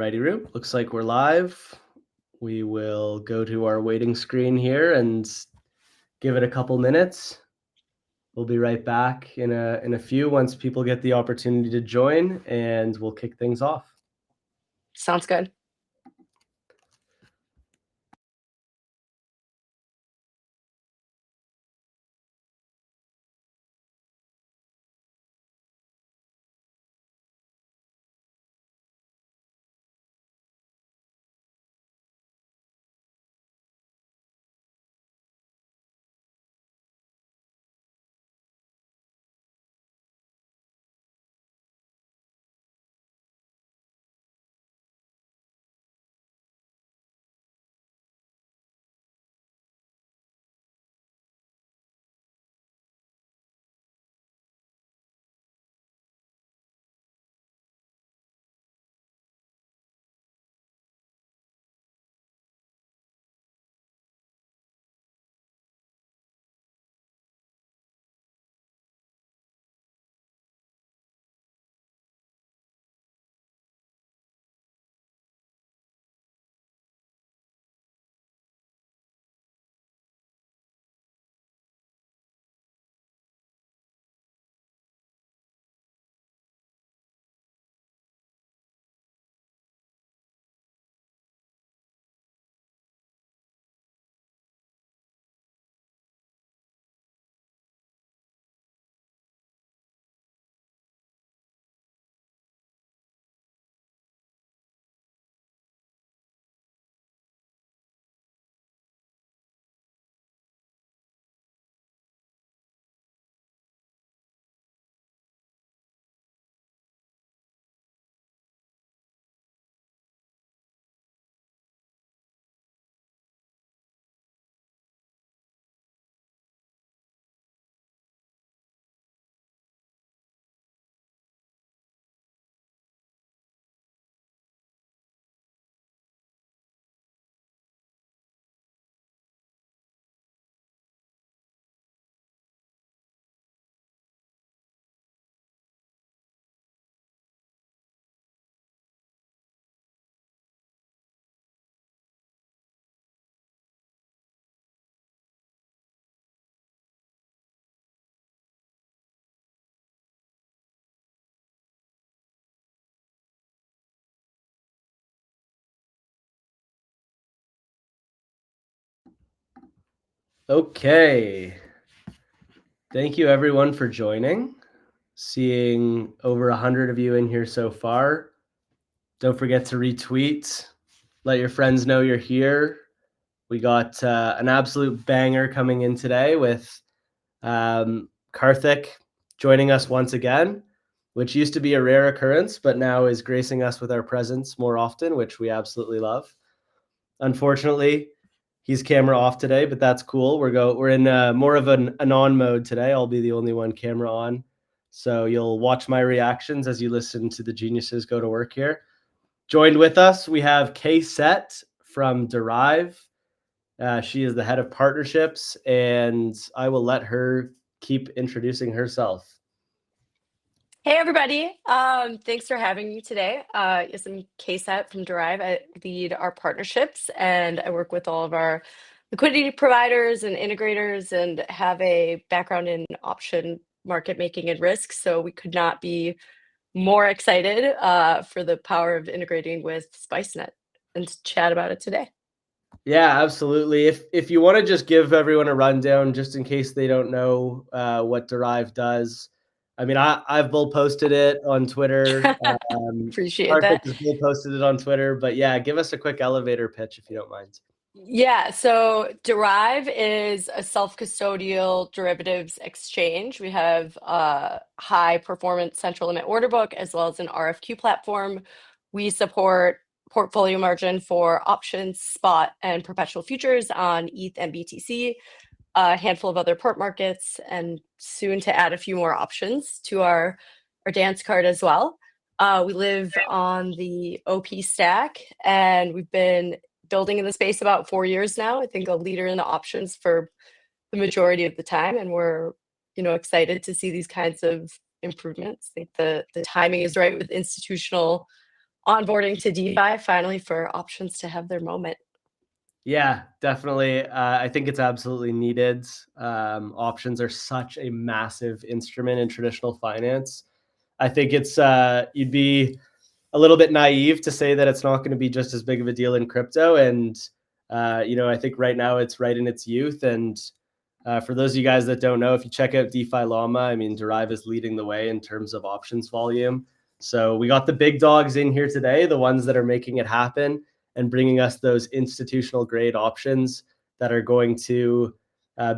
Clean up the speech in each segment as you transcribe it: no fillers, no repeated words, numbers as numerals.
Alrighty, Roop. Looks like we're live. We will go to our waiting screen here and give it a couple minutes. We'll be right back in a few once people get the opportunity to join, and we'll kick things off. Sounds good. Okay. Thank you everyone for joining. Seeing over 100 of you in here so far. Don't forget to retweet. Let your friends know you're here. We got an absolute banger coming in today with Karthik joining us once again, which used to be a rare occurrence, but now is gracing us with our presence more often, which we absolutely love. Unfortunately, he's camera off today, but that's cool. We're in more of an on mode today. I'll be the only one camera on. So you'll watch my reactions as you listen to the geniuses go to work here. Joined with us, we have Kasett from Derive. She is the head of partnerships, and I will let her keep introducing herself. Hey, everybody. Thanks for having me today. Yes, I'm Kasett from Derive. I lead our partnerships, and I work with all of our liquidity providers and integrators and have a background in option market making and risk. So we could not be more excited for the power of integrating with Spicenet and to chat about it today. Yeah, absolutely. If you want to just give everyone a rundown, just in case they don't know what Derive does. I mean, I've bull posted it on Twitter. Appreciate Karthik that. has bull posted it on Twitter. But yeah, give us a quick elevator pitch if you don't mind. Yeah, so Derive is a self-custodial derivatives exchange. We have a high performance central limit order book as well as an RFQ platform. We support portfolio margin for options, spot, and perpetual futures on ETH and BTC, a handful of other port markets, and soon to add a few more options to our dance card as well. We live on the OP stack, and we've been building in the space about 4 years now. I think a leader in the options for the majority of the time, and we're excited to see these kinds of improvements. I think the timing is right with institutional onboarding to DeFi finally for options to have their moment. Yeah, definitely. I think it's absolutely needed. Options are such a massive instrument in traditional finance. I think it's you'd be a little bit naive to say that it's not going to be just as big of a deal in crypto. And I think right now it's right in its youth. And for those of you guys that don't know, if you check out DeFi Llama, I mean, Derive is leading the way in terms of options volume. So we got the big dogs in here today, the ones that are making it happen and bringing us those institutional grade options that are going to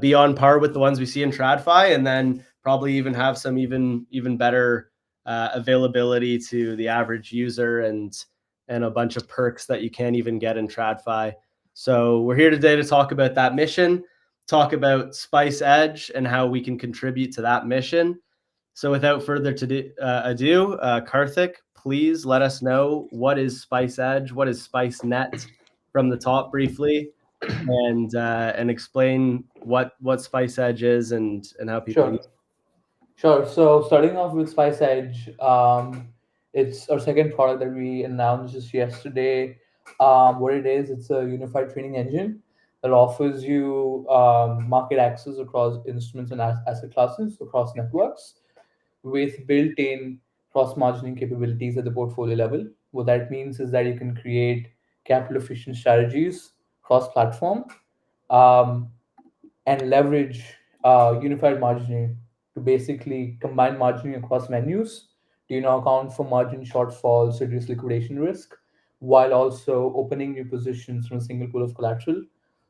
be on par with the ones we see in TradFi, and then probably even have some even better availability to the average user and a bunch of perks that you can't even get in TradFi. So we're here today to talk about that mission, talk about Spice Edge and how we can contribute to that mission. So without further ado, Karthik, please let us know what is Spice Edge, what is Spicenet from the top briefly, and explain what Spice Edge is and how people use Sure, sure. So starting off with Spice Edge, it's our second product that we announced just yesterday. What it is, it's a unified trading engine that offers you market access across instruments and asset classes across networks with built-in cross-margining capabilities at the portfolio level. What that means is that you can create capital-efficient strategies cross-platform. Um, and leverage unified margining to basically combine margining across menus to account for margin shortfalls, reduce liquidation risk, while also opening new positions from a single pool of collateral.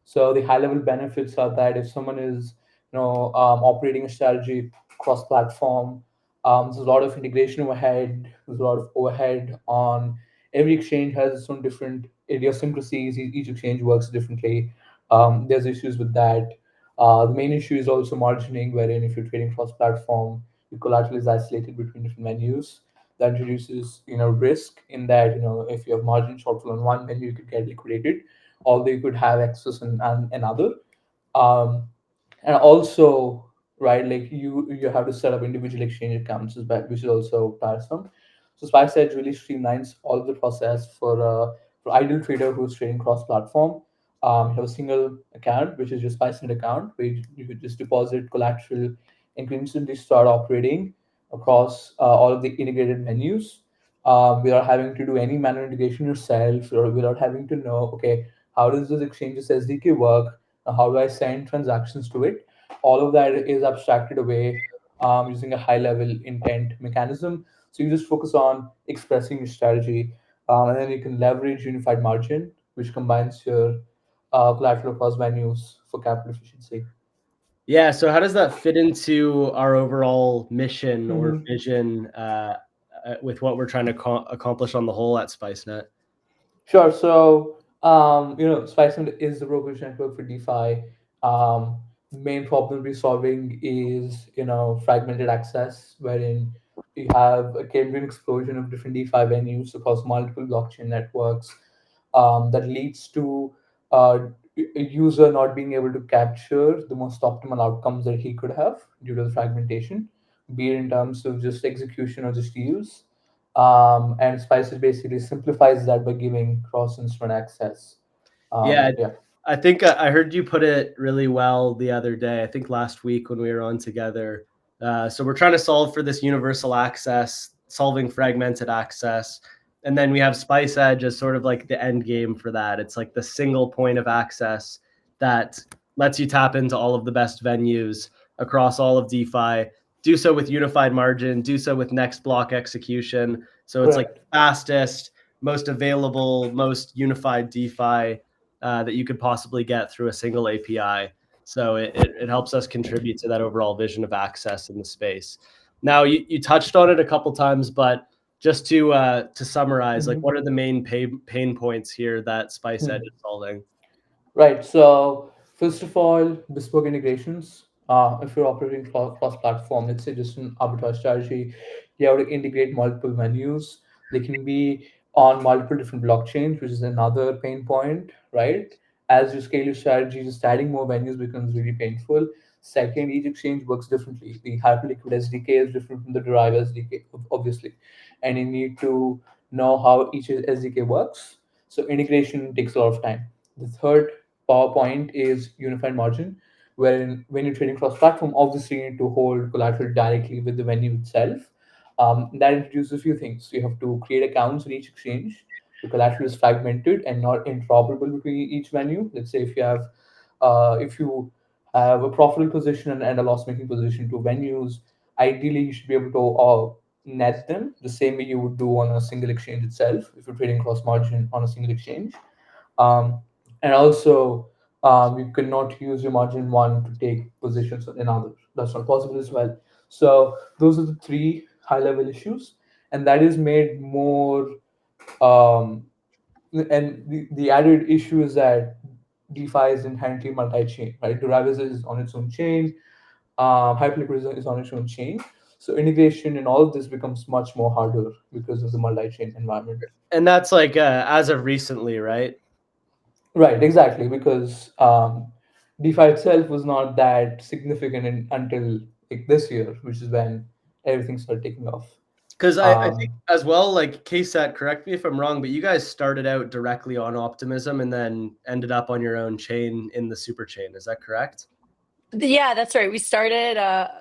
So the high level benefits are that if someone is operating a strategy cross platform, there's a lot of integration overhead. There's a lot of overhead on every exchange has its own different idiosyncrasies. Each exchange works differently. There's issues with that. The main issue is also margining, wherein if you're trading cross-platform, your collateral is isolated between different menus. That introduces, risk in that, if you have margin shortfall on one menu, you could get liquidated, although you could have access on another. Um, and also, right, like you have to set up individual exchange accounts, which is also tiresome. So SpiceEdge really streamlines all of the process for ideal trader who's trading cross-platform. You have a single account, which is your Spicenet account, where you could just deposit collateral and can instantly start operating across all of the integrated menus without having to do any manual integration yourself, or without having to know, okay, how does this exchange's SDK work? How do I send transactions to it? All of that is abstracted away using a high level intent mechanism. So you just focus on expressing your strategy, and then you can leverage unified margin, which combines your collateral across venues for capital efficiency. Yeah, so how does that fit into our overall mission or Mhm. vision with what we're trying to accomplish on the whole at Spicenet? Sure. So, Spicenet is the brokerage network for DeFi. Main problem we're solving is, fragmented access, wherein you have a Cambrian explosion of different DeFi venues across multiple blockchain networks that leads to a user not being able to capture the most optimal outcomes that he could have due to the fragmentation, be it in terms of just execution or just use. And Spices basically simplifies that by giving cross-instrument access. Yeah, Yeah. I think I heard you put it really well the other day. I think last week when we were on together. So we're trying to solve for this universal access, solving fragmented access, and then we have Spice Edge as sort of like the end game for that. It's like the single point of access that lets you tap into all of the best venues across all of DeFi. Do so with unified margin. Do so with next block execution. So it's like Correct. fastest, most available, most unified DeFi that you could possibly get through a single API. So it helps us contribute to that overall vision of access in the space. Now you touched on it a couple times, but just to summarize, like Mhm. what are the main pain points here that Spice Edge Hmm. is solving? Right. So first of all, bespoke integrations. If you're operating cross-platform, let's say just an arbitrage strategy, you have to integrate multiple menus. They can be on multiple different blockchains, which is another pain point, right? As you scale your strategy, just adding more menus becomes really painful. Second, each exchange works differently. The Hyperliquid SDK is different from the Derive SDK, obviously, and you need to know how each SDK works. So integration takes a lot of time. The third PowerPoint is unified margin, wherein when you're trading cross-platform, obviously you need to hold collateral directly with the venue itself. That introduces a few things. You have to create accounts in each exchange. The collateral is fragmented and not interoperable between each venue. Let's say if you have a profitable position and a loss-making position, two venues, ideally you should be able to net them the same way you would do on a single exchange itself if you're trading cross margin on a single exchange. Um, and also, you cannot use your margin one to take positions in others. That's not possible as well. So those are the three high-level issues, and that is made more. Um, and the added issue is that DeFi is inherently multi-chain, right? Derive is on its own chain. Hyperliquid is on its own chain. So integration and all of this becomes much more harder because of the multi-chain environment. And that's like as of recently, right? Right, exactly, because DeFi itself was not that significant until like this year, which is when everything started taking off. Because I think Um, as well, like Kasett, correct me if I'm wrong, but you guys started out directly on Optimism and then ended up on your own chain in the super chain. Is that correct? Yeah, that's right. We started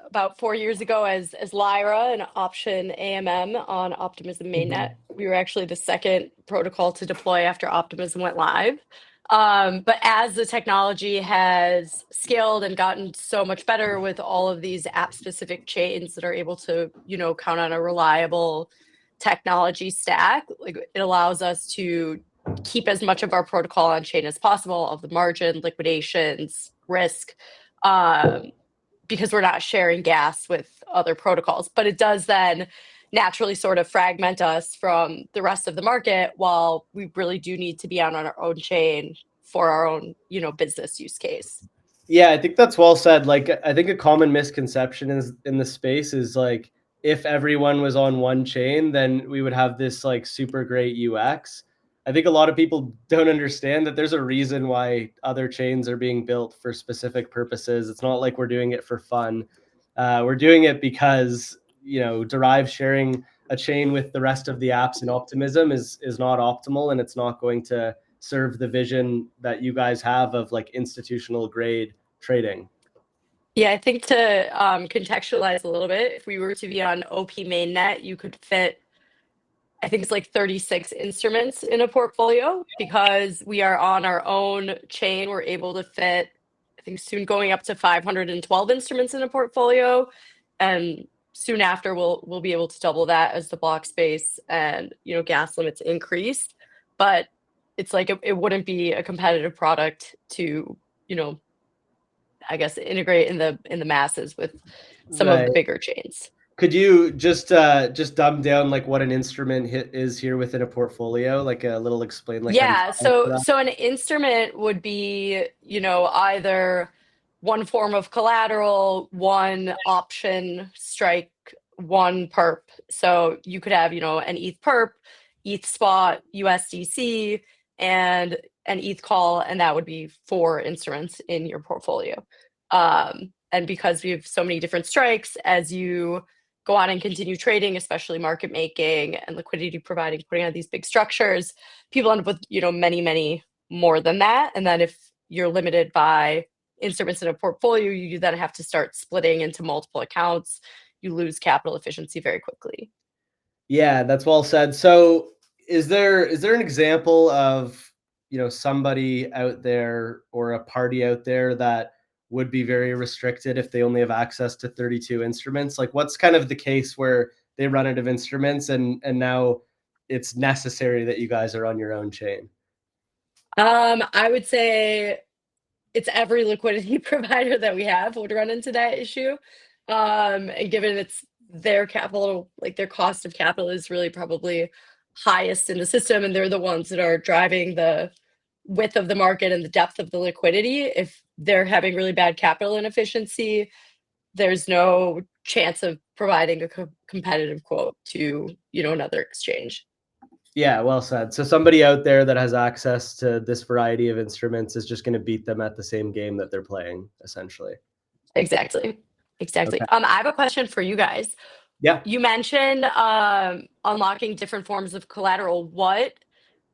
about 4 years ago as Lyra, an option AMM on Optimism mainnet. We were actually the second protocol to deploy after Optimism went live. But as the technology has scaled and gotten so much better with all of these app-specific chains that are able to, count on a reliable technology stack, like it allows us to keep as much of our protocol on chain as possible, of the margin, liquidations, risk, because we're not sharing gas with other protocols. But it does then naturally sort of fragment us from the rest of the market, while we really do need to be on our own chain for our own, business use case. Yeah, I think that's well said. Like, I think a common misconception is in the space is like, if everyone was on one chain, then we would have this like super great UX. I think a lot of people don't understand that there's a reason why other chains are being built for specific purposes. It's not like we're doing it for fun. We're doing it because, Derive sharing a chain with the rest of the apps in Optimism is not optimal, and it's not going to serve the vision that you guys have of like institutional grade trading. Yeah, I think to contextualize a little bit, if we were to be on OP mainnet, you could fit, I think it's like 36 instruments in a portfolio. Because we are on our own chain, we're able to fit, I think soon going up to 512 instruments in a portfolio. And soon after we'll be able to double that as the block space and gas limits increase. But it's like it wouldn't be a competitive product to, I guess, integrate in the masses with some of Right. the bigger chains. Could you just dumb down like what an instrument is here within a portfolio? Like a little explain like how to Yeah, so an instrument would be, either one form of collateral, one option strike, one perp. So you could have, an ETH perp, ETH spot, USDC, and an ETH call, and that would be 4 instruments in your portfolio. And because we have so many different strikes, as you go on and continue trading, especially market making and liquidity providing, putting on these big structures, people end up with, many, many more than that. And then if you're limited by instruments in a portfolio, you then have to start splitting into multiple accounts. You lose capital efficiency very quickly. Yeah, that's well said. So is there an example of, somebody out there or a party out there that would be very restricted if they only have access to 32 instruments? Like, what's kind of the case where they run out of instruments and now it's necessary that you guys are on your own chain? I would say it's every liquidity provider that we have would run into that issue. And given it's their capital, like their cost of capital is really probably highest in the system, and they're the ones that are driving the width of the market and the depth of the liquidity. If they're having really bad capital inefficiency, there's no chance of providing a competitive quote to, another exchange. Yeah, well said. So somebody out there that has access to this variety of instruments is just going to beat them at the same game that they're playing, essentially. Exactly. Okay. I have a question for you guys. Yeah. You mentioned unlocking different forms of collateral. What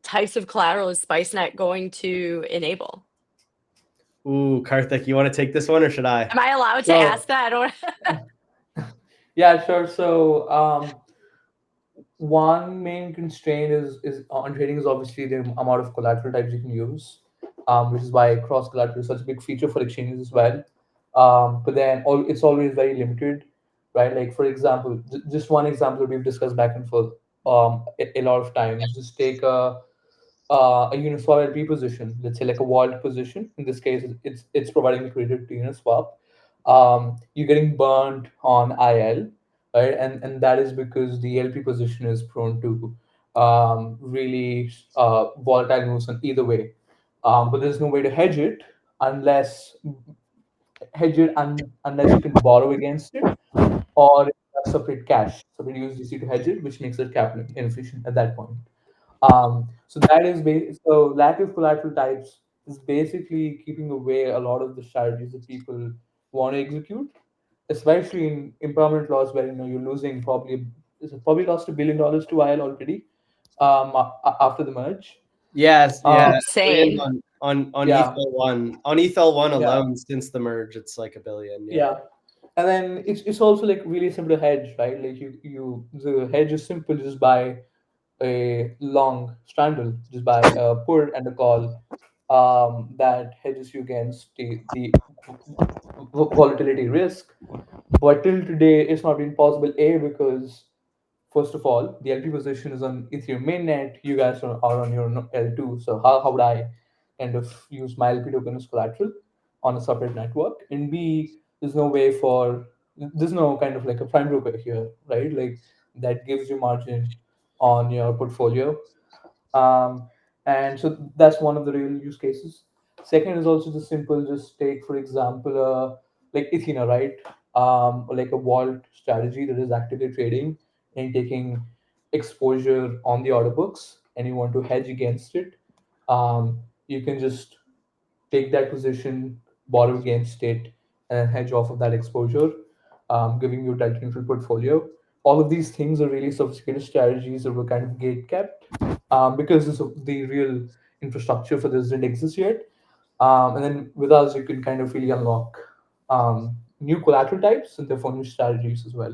types of collateral is Spicenet going to enable? Ooh, Karthik, you want to take this one or should I? Am I allowed to Sure. ask that? I don't. Yeah, sure. So one main constraint is on trading is obviously the amount of collateral types you can use, which is why cross collateral is such a big feature for exchanges as well. But then it's always very limited, right? Like for example, just one example we've discussed back and forth a lot of times. Just take a Uniswap LP position, let's say like a vault position. In this case, it's providing liquidity to Uniswap. You're getting burned on IL, right? And that is because the LP position is prone to really volatile moves in either way. But there's no way to unless unless you can borrow against it or separate cash, separate USDC to hedge it, which makes it capital inefficient at that point. So that is so lack of collateral types is basically keeping away a lot of the strategies that people want to execute, especially in impermanent loss where you're losing probably lost $1 billion to IL already after the merge. Yes, yeah, Um, billion Insane. on yeah, Ethel one. On Ethel one yeah, alone since the merge, it's like a billion. Yeah. yeah. And then it's also like really simple to hedge, right? Like you the hedge is simple, just buy a long straddle, just buy a put and a call that hedges you against the volatility risk. But till today, it's not been possible. A, because first of all, the LP position is on Ethereum mainnet. You guys are on your L2. So how would I kind of use my LP token as collateral on a separate network? And B, there's no kind of like a prime broker here, right? Like that gives you margin on your portfolio. um, and so that's one of the real use cases. Second is also just simple, just take for example like Ethena, right? Or like a vault strategy that is actively trading and taking exposure on the order books, and you want to hedge against it. You can just take that position, borrow against it, and hedge off of that exposure, giving you a tight neutral portfolio. All of these things are really sophisticated strategies that were kind of gate kept because the real infrastructure for this didn't exist yet. And then with us, you can kind of really unlock new collateral types and therefore new strategies as well.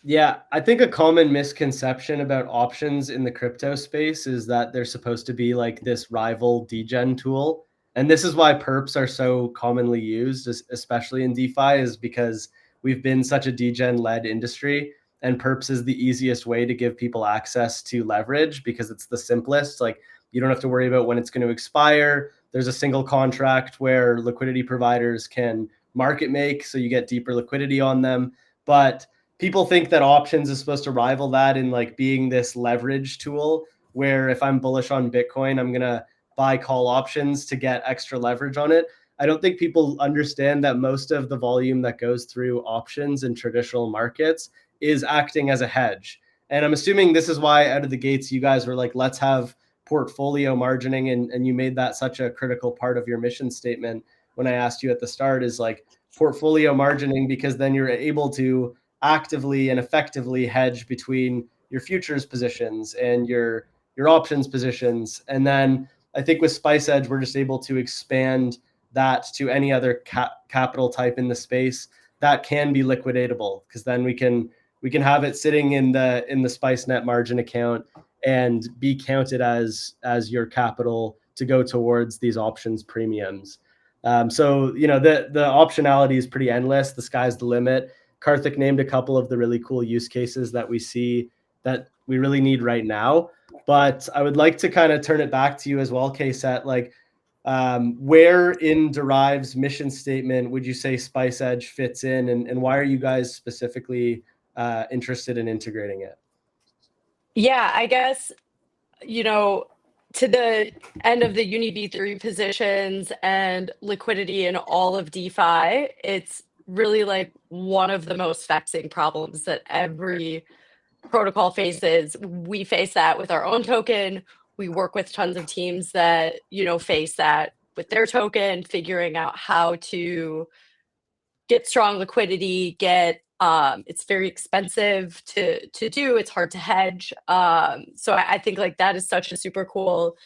Yeah, I think a common misconception about options in the crypto space is that they're supposed to be like this rival degen tool. And this is why perps are so commonly used, especially in DeFi, is because we've been such a degen led industry. And perps is the easiest way to give people access to leverage because it's the simplest. Like you don't have to worry about when it's going to expire. There's a single contract where liquidity providers can market make, so you get deeper liquidity on them. But people think that options is supposed to rival that in like being this leverage tool where if I'm bullish on Bitcoin, I'm going to buy call options to get extra leverage on it. I don't think people understand that most of the volume that goes through options in traditional markets is acting as a hedge. And I'm assuming this is why out of the gates, you guys were like, let's have portfolio margining. And you made that such a critical part of your mission statement when I asked you at the start is like portfolio margining, because then you're able to actively and effectively hedge between your futures positions and your options positions. And then I think with Spice Edge, we're just able to expand that to any other capital type in the space that can be liquidatable, because then we can have it sitting in the Spicenet margin account and be counted as your capital to go towards these options premiums. So the optionality is pretty endless. The sky's the limit. Karthik named a couple of the really cool use cases that we see that we really need right now. But I would like to kind of turn it back to you as well, Kasett. Like, where in Derive's mission statement would you say Spice Edge fits in, and why are you guys specifically interested in integrating it? Yeah, I guess, to the end of the Uni V3 positions and liquidity in all of DeFi, it's really like one of the most vexing problems that every protocol faces. We face that with our own token. We work with tons of teams that, face that with their token, figuring out how to get strong liquidity, get It's very expensive to do. It's hard to hedge. So I think like that is such a super cool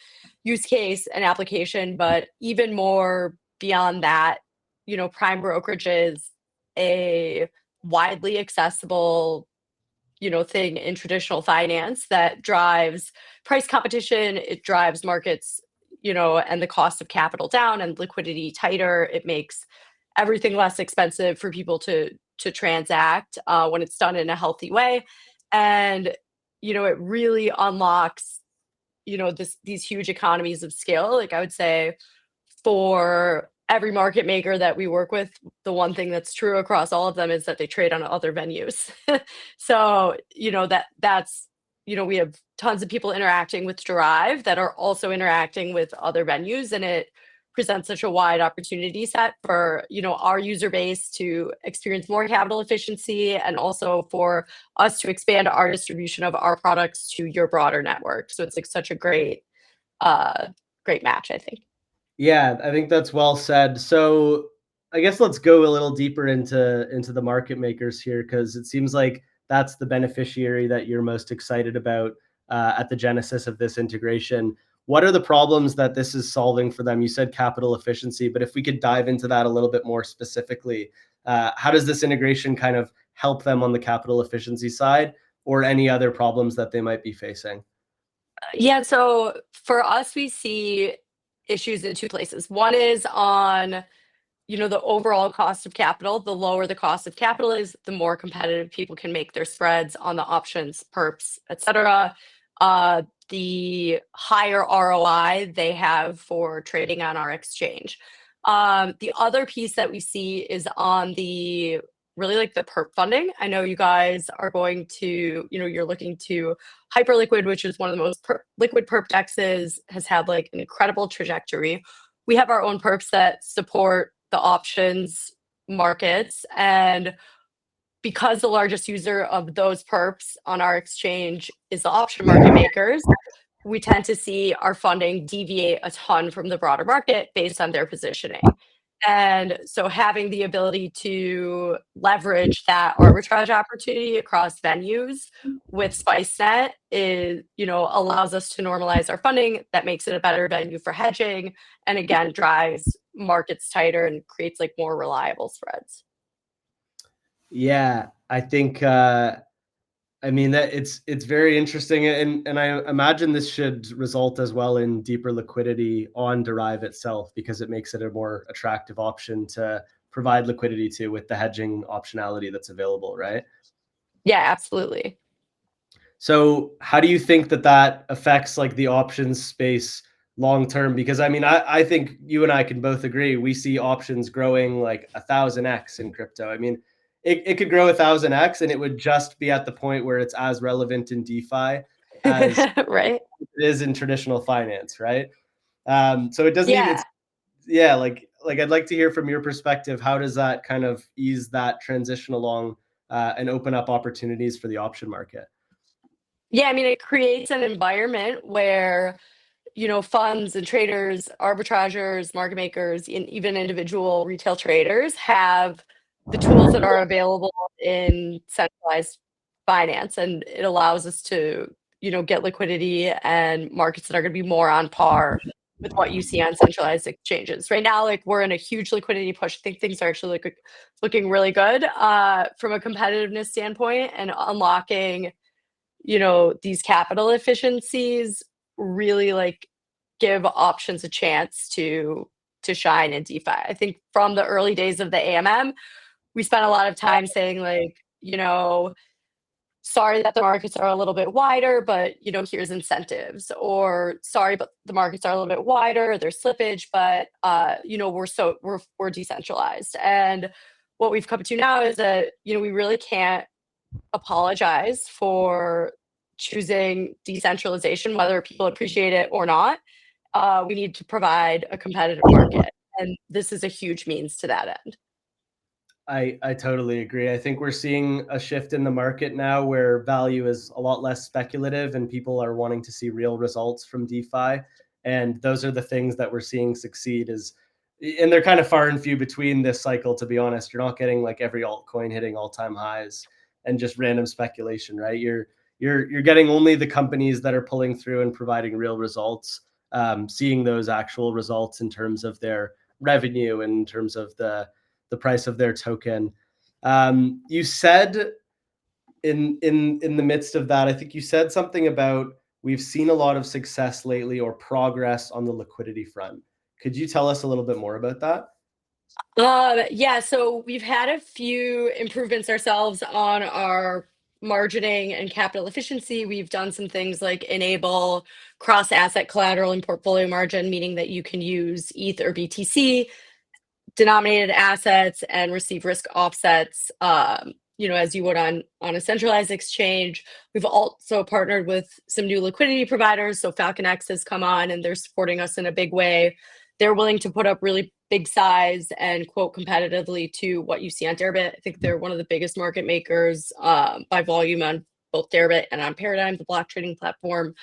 use case and application. But even more beyond that, prime brokerage is a widely accessible thing in traditional finance that drives price competition. It drives markets, and the cost of capital down and liquidity tighter. It makes everything less expensive for people to transact when it's done in a healthy way. And, it really unlocks, these huge economies of scale. Like I would say for every market maker that we work with, the one thing that's true across all of them is that they trade on other venues. So, that's, we have tons of people interacting with Derive that are also interacting with other venues, and it presents such a wide opportunity set for, our user base to experience more capital efficiency, and also for us to expand our distribution of our products to your broader network. So it's like such a great match, I think. Yeah, I think that's well said. So I guess let's go a little deeper into the market makers here, because it seems like that's the beneficiary that you're most excited about at the genesis of this integration. What are the problems that this is solving for them? You said capital efficiency, but if we could dive into that a little bit more specifically, how does this integration kind of help them on the capital efficiency side, or any other problems that they might be facing? Yeah, so for us, we see issues in two places. One is on, the overall cost of capital. The lower the cost of capital is, the more competitive people can make their spreads on the options, perps, et cetera. The higher ROI they have for trading on our exchange. The other piece that we see is on the really like the perp funding. I know you guys are going to, you're looking to Hyperliquid, which is one of the most liquid perp dexes, has had like an incredible trajectory. We have our own perps that support the options markets, and because the largest user of those perps on our exchange is the option market makers, we tend to see our funding deviate a ton from the broader market based on their positioning. And so having the ability to leverage that arbitrage opportunity across venues with Spicenet is, allows us to normalize our funding. That makes it a better venue for hedging, and again, drives markets tighter and creates like more reliable spreads. Yeah, I think I mean that it's very interesting, and I imagine this should result as well in deeper liquidity on Derive itself, because it makes it a more attractive option to provide liquidity to with the hedging optionality that's available, right? Yeah, absolutely. So how do you think that affects like the options space long term? Because I mean, I think you and I can both agree, we see options growing like 1,000x in crypto. I mean, it could grow 1,000x, and it would just be at the point where it's as relevant in DeFi as Right? it is in traditional finance, right? So it doesn't even, Yeah. yeah, like I'd like to hear from your perspective, how does that kind of ease that transition along and open up opportunities for the option market? Yeah, I mean, it creates an environment where, funds and traders, arbitrageurs, market makers, and even individual retail traders have the tools that are available in centralized finance, and it allows us to, get liquidity and markets that are going to be more on par with what you see on centralized exchanges. Right now, like we're in a huge liquidity push. I think things are actually looking really good from a competitiveness standpoint, and unlocking, these capital efficiencies really like give options a chance to shine in DeFi. I think from the early days of the AMM, we spent a lot of time saying like, sorry that the markets are a little bit wider, but here's incentives, or sorry, but the markets are a little bit wider, there's slippage, but we're decentralized. And what we've come to now is that, we really can't apologize for choosing decentralization, whether people appreciate it or not. We need to provide a competitive market, and this is a huge means to that end. I totally agree. I think we're seeing a shift in the market now where value is a lot less speculative and people are wanting to see real results from DeFi. And those are the things that we're seeing succeed, is and they're kind of far and few between this cycle, to be honest. You're not getting like every altcoin hitting all-time highs and just random speculation, right? You're getting only the companies that are pulling through and providing real results, seeing those actual results in terms of their revenue and in terms of the price of their token. You said in the midst of that, I think you said something about we've seen a lot of success lately or progress on the liquidity front. Could you tell us a little bit more about that? Yeah, so we've had a few improvements ourselves on our margining and capital efficiency. We've done some things like enable cross-asset collateral and portfolio margin, meaning that you can use ETH or BTC denominated assets and receive risk offsets, as you would on a centralized exchange. We've also partnered with some new liquidity providers. So FalconX has come on and they're supporting us in a big way. They're willing to put up really big size and quote competitively to what you see on Deribit. I think they're one of the biggest market makers by volume on both Deribit and on Paradigm, the block trading platform.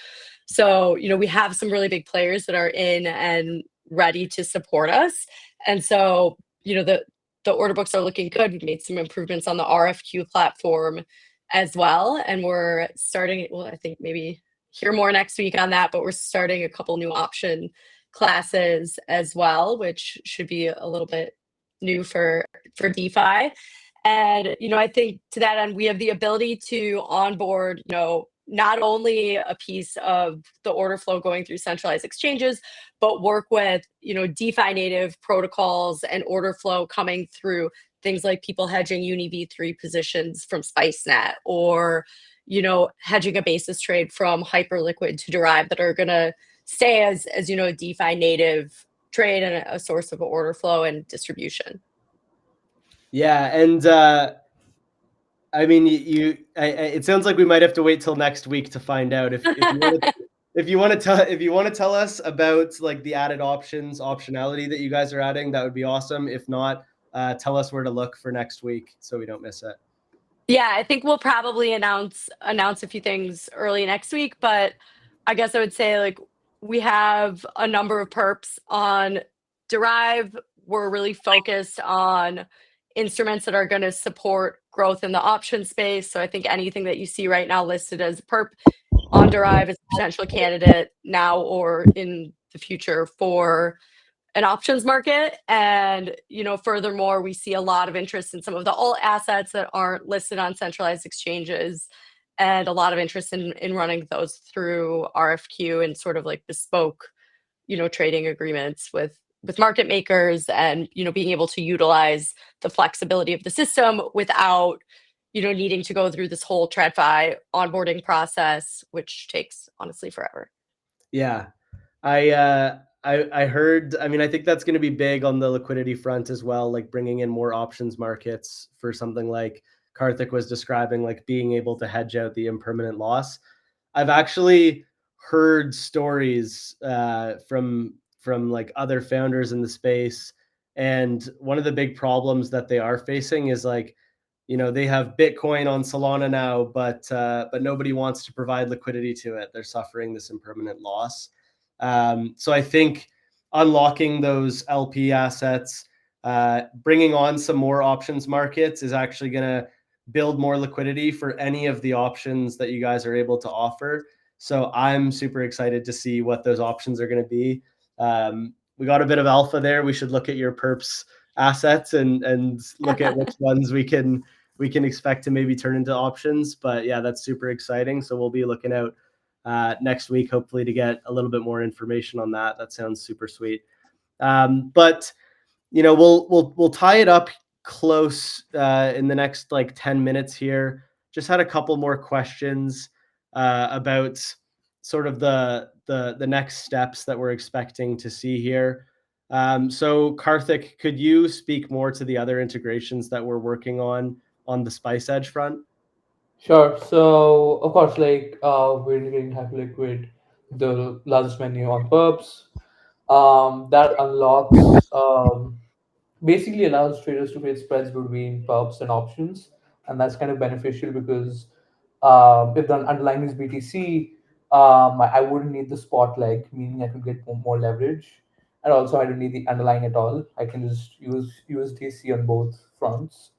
So, we have some really big players that are in and ready to support us. And so, the order books are looking good. We've made some improvements on the RFQ platform as well. And we're starting, well, I think maybe hear more next week on that, but we're starting a couple new option classes as well, which should be a little bit new for DeFi. And, I think to that end, we have the ability to onboard, not only a piece of the order flow going through centralized exchanges, but work with, DeFi native protocols and order flow coming through things like people hedging UniV3 positions from Spicenet or, hedging a basis trade from Hyperliquid to Derive that are going to stay as a DeFi native trade and a source of order flow and distribution. Yeah, and I mean, it sounds like we might have to wait till next week to find out if you want to tell us about like the added optionality that you guys are adding. That would be awesome. If not, tell us where to look for next week so we don't miss it. Yeah, I think we'll probably announce a few things early next week, but I guess I would say like we have a number of perps on Derive. We're really focused on instruments that are going to support growth in the option space. So I think anything that you see right now listed as perp on Derive is a potential candidate now or in the future for an options market. And, furthermore, we see a lot of interest in some of the alt assets that aren't listed on centralized exchanges and a lot of interest in running those through RFQ and sort of like bespoke, trading agreements with market makers and, being able to utilize the flexibility of the system without, needing to go through this whole TradFi onboarding process, which takes honestly forever. Yeah. I heard, I mean, I think that's going to be big on the liquidity front as well, like bringing in more options markets for something like Karthik was describing, like being able to hedge out the impermanent loss. I've actually heard stories from like other founders in the space, and one of the big problems that they are facing is like, they have Bitcoin on Solana now, but nobody wants to provide liquidity to it. They're suffering this impermanent loss. So I think unlocking those LP assets, bringing on some more options markets is actually going to build more liquidity for any of the options that you guys are able to offer. So I'm super excited to see what those options are going to be. We got a bit of alpha there. We should look at your perps assets and look at which ones we can expect to maybe turn into options. But yeah, that's super exciting. So we'll be looking out next week, hopefully, to get a little bit more information on that. That sounds super sweet. But we'll tie it up close in the next like 10 minutes here. Just had a couple more questions about sort of the next steps that we're expecting to see here. So Karthik, could you speak more to the other integrations that we're working on the SpiceEdge front? Sure. So of course, like we're integrating Hyperliquid, the largest menu on pubs. That unlocks basically allows traders to create spreads between pubs and options, and that's kind of beneficial because if the underlying is BTC, I wouldn't need the spot leg, meaning I could get more leverage. and also I don't need the underlying at all. I can just use USDC on both fronts.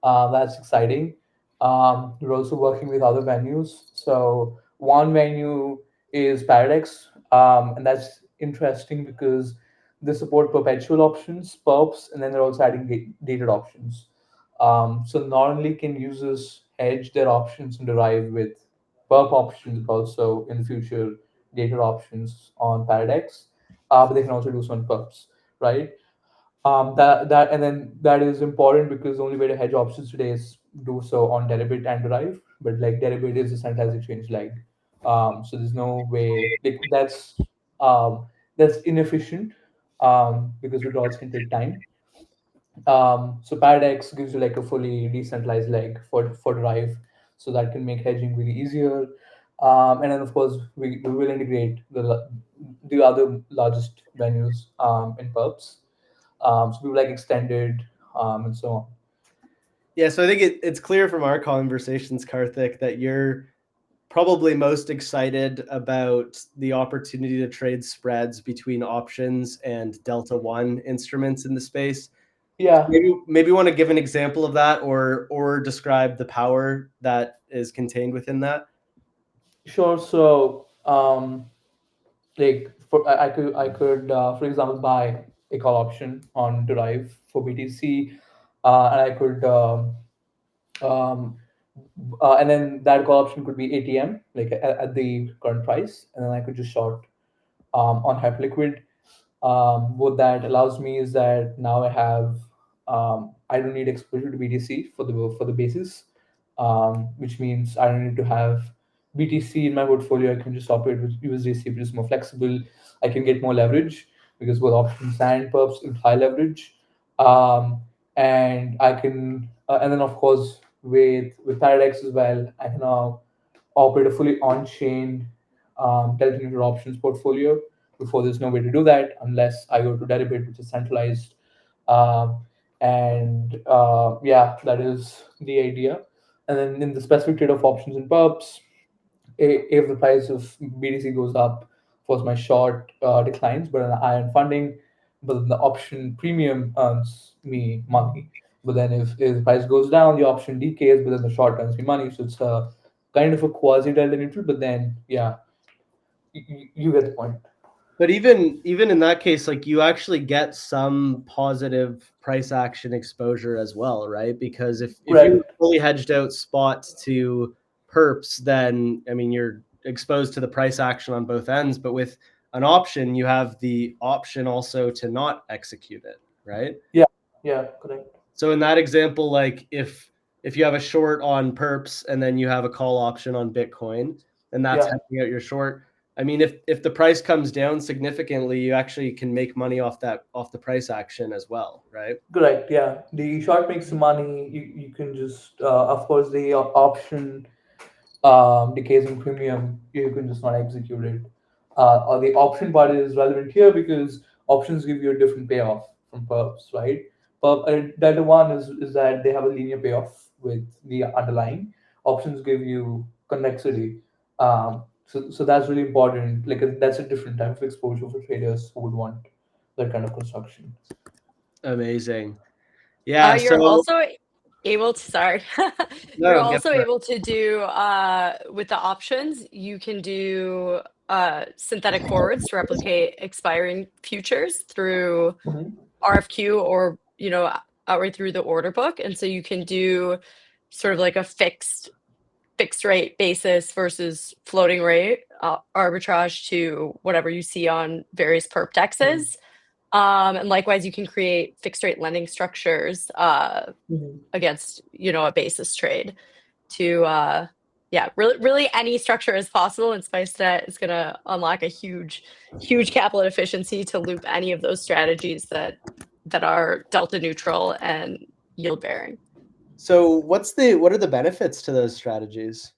That's exciting. We're also working with other venues. So one venue is Paradex, and that's interesting because they support perpetual options, perps, and then they're also adding dated options. So not only can users hedge their options and derive with perp options, but also in the future dated options on Paradex, but they can also do so on perps, right? That and then that is important because the only way to hedge options today is do so on Deribit and Derive, but like Deribit is a centralized exchange leg, so there's no way like that's inefficient because withdrawals can take time. So Paradex gives you like a fully decentralized leg for Derive, so that can make hedging really easier. And then of course we will integrate the other largest venues in pubs. So people like extended and so on. Yeah, so I think it's clear from our conversations, Karthik, that you're probably most excited about the opportunity to trade spreads between options and Delta One instruments in the space. Yeah, Maybe you want to give an example of that, or describe the power that is contained within that. sure. So like I could for example buy a call option on Derive for BTC, and I could um, and then that call option could be ATM like at the current price, and then I could just short on Hyperliquid. What that allows me is that now I don't need exposure to BTC for the basis, which means I don't need to have BTC in my portfolio. I can just operate with USDC, which is more flexible. I can get more leverage because both options and perps with high leverage, and I can and then of course with Paradex as well, I can now operate a fully on-chain delegated options portfolio. Before, there's no way to do that unless I go to Deribit, which is centralized. Um, and yeah, that is the idea. And then in the specific trade of options and pubs, if the price of BTC goes up, of course my short declines, but an iron funding, but then the option premium earns me money. But then if the price goes down, the option decays, but then the short earns me money. So it's a kind of a quasi delta neutral. But then yeah, you get the point. But even in that case, like you actually get some positive price action exposure as well, right? Because if Right. you're fully hedged out spot to perps, then I mean you're exposed to the price action on both ends. But with an option, you have the option also to not execute it, right? Yeah. Yeah. Correct. So in that example, like if you have a short on perps and then you have a call option on Bitcoin, and that's Yeah. hedging out your short. I mean, if the price comes down significantly, you actually can make money off the price action as well, right? Correct. Yeah. The short makes the money. You can just of course the option decays in premium, you can just not execute it. Or the option part is relevant here because options give you a different payoff from perps, right? Delta one is that they have a linear payoff with the underlying. Options give you convexity. So that's really important. Like that's a different type of exposure for traders who would want that kind of construction. Amazing. Yeah. You're So also able to, sorry, you're no, get also for it. able to do with the options, you can do synthetic forwards to replicate expiring futures through Mhm. RFQ or, outright through the order book. And so you can do sort of like a fixed rate basis versus floating rate arbitrage to whatever you see on various perp Mhm. dexes. And likewise, you can create fixed rate lending structures Mhm. against, a basis trade to, yeah, really any structure is possible. And Spicenet is going to unlock a huge capital efficiency to loop any of those strategies that are delta neutral and yield bearing. So what are the benefits to those strategies?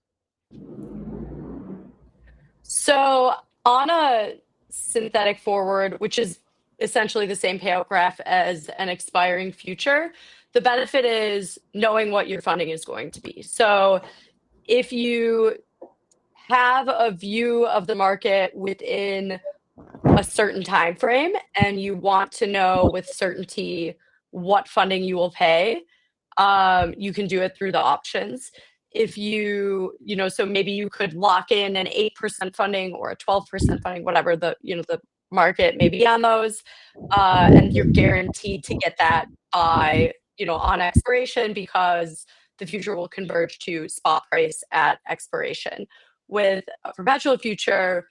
So on a synthetic forward, which is essentially the same payout graph as an expiring future, the benefit is knowing what your funding is going to be. So if you have a view of the market within a certain time frame and you want to know with certainty what funding you will pay, you can do it through the options. If so maybe you could lock in an 8% funding or a 12% funding, whatever the market may be on those, and you're guaranteed to get that by, on expiration, because the future will converge to spot price at expiration. With a perpetual future,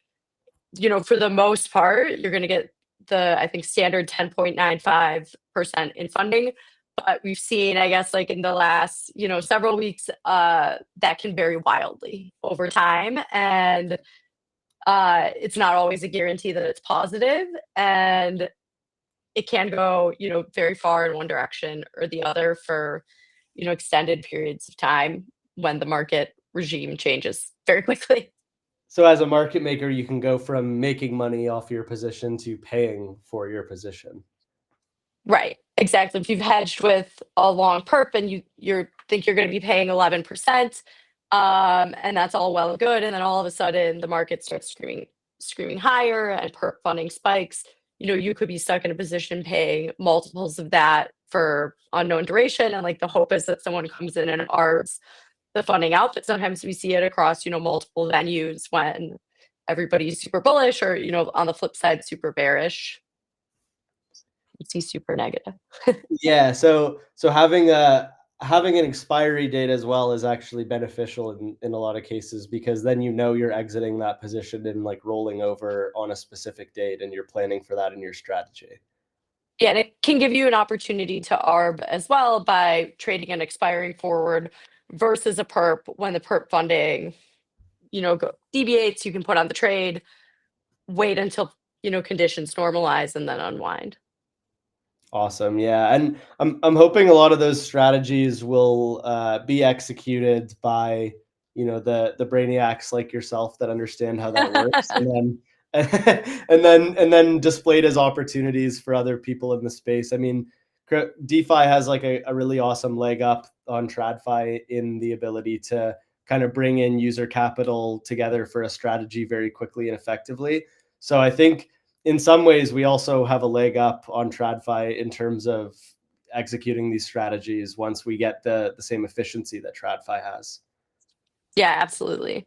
for the most part, you're going to get the, I think, standard 10.95% in funding. But we've seen, I guess, like in the last, several weeks, that can vary wildly over time. And it's not always a guarantee that it's positive. And it can go, very far in one direction or the other for, extended periods of time when the market regime changes very quickly. So as a market maker, you can go from making money off your position to paying for your position. Right. Exactly. If you've hedged with a long perp and you think you're going to be paying 11%, and that's all well and good, and then all of a sudden the market starts screaming higher and perp funding spikes, you could be stuck in a position paying multiples of that for unknown duration. And like the hope is that someone comes in and arbs the funding out. But sometimes we see it across, multiple venues when everybody's super bullish or, on the flip side, super bearish. You see super negative. Yeah. So having an expiry date as well is actually beneficial in a lot of cases, because then you're exiting that position and like rolling over on a specific date, and you're planning for that in your strategy. Yeah, and it can give you an opportunity to arb as well by trading an expiring forward versus a perp. When the perp funding, deviates, you can put on the trade, wait until, conditions normalize, and then unwind. Awesome. Yeah. And I'm hoping a lot of those strategies will be executed by, the brainiacs like yourself that understand how that works, and then and then displayed as opportunities for other people in the space. I mean, DeFi has like a really awesome leg up on TradFi in the ability to kind of bring in user capital together for a strategy very quickly and effectively. So I think in some ways we also have a leg up on TradFi in terms of executing these strategies once we get the same efficiency that TradFi has. Yeah, absolutely.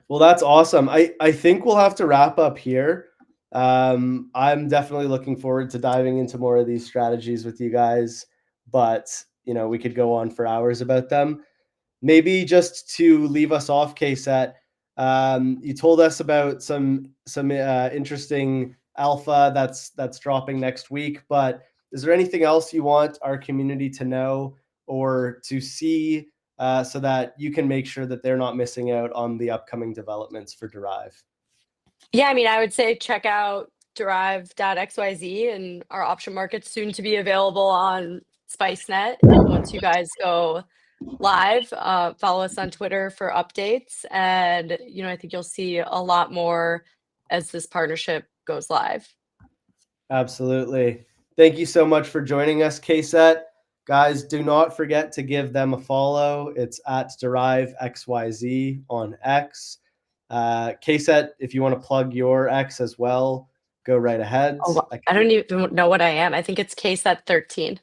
Well, that's awesome. I think we'll have to wrap up here. I'm definitely looking forward to diving into more of these strategies with you guys, but we could go on for hours about them. Maybe just to leave us off, Kasett, you told us about some interesting alpha that's dropping next week, but is there anything else you want our community to know or to see, so that you can make sure that they're not missing out on the upcoming developments for Derive? Yeah, I mean, I would say check out derive.xyz, and our option market's soon to be available on Spicenet. And once you guys go live, follow us on Twitter for updates. And, I think you'll see a lot more as this partnership goes live. Absolutely. Thank you so much for joining us, Kasett. Guys, do not forget to give them a follow. It's at DeriveXYZ on X. Kasett, if you want to plug your X as well, go right ahead. Oh, I don't even know what I am. I think it's Kasett 13.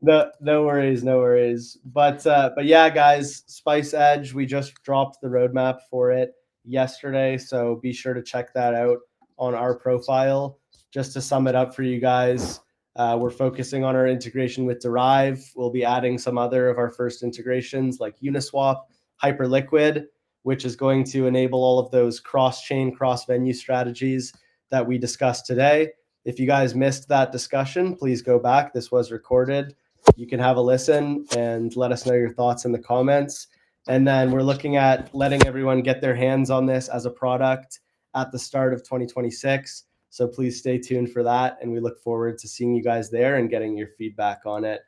No worries. But yeah, guys, Spice Edge, we just dropped the roadmap for it yesterday, so be sure to check that out on our profile. Just to sum it up for you guys, we're focusing on our integration with Derive. We'll be adding some other of our first integrations like Uniswap, Hyperliquid, which is going to enable all of those cross-chain, cross-venue strategies that we discussed today. If you guys missed that discussion, please go back. This was recorded. You can have a listen and let us know your thoughts in the comments. And then we're looking at letting everyone get their hands on this as a product at the start of 2026. So please stay tuned for that. And we look forward to seeing you guys there and getting your feedback on it.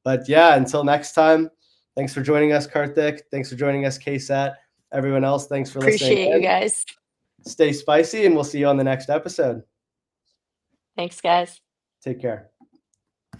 But yeah, until next time, thanks for joining us, Karthik. Thanks for joining us, Kasett. Everyone else, thanks for listening. Appreciate you guys. Stay spicy, and we'll see you on the next episode. Thanks, guys. Take care.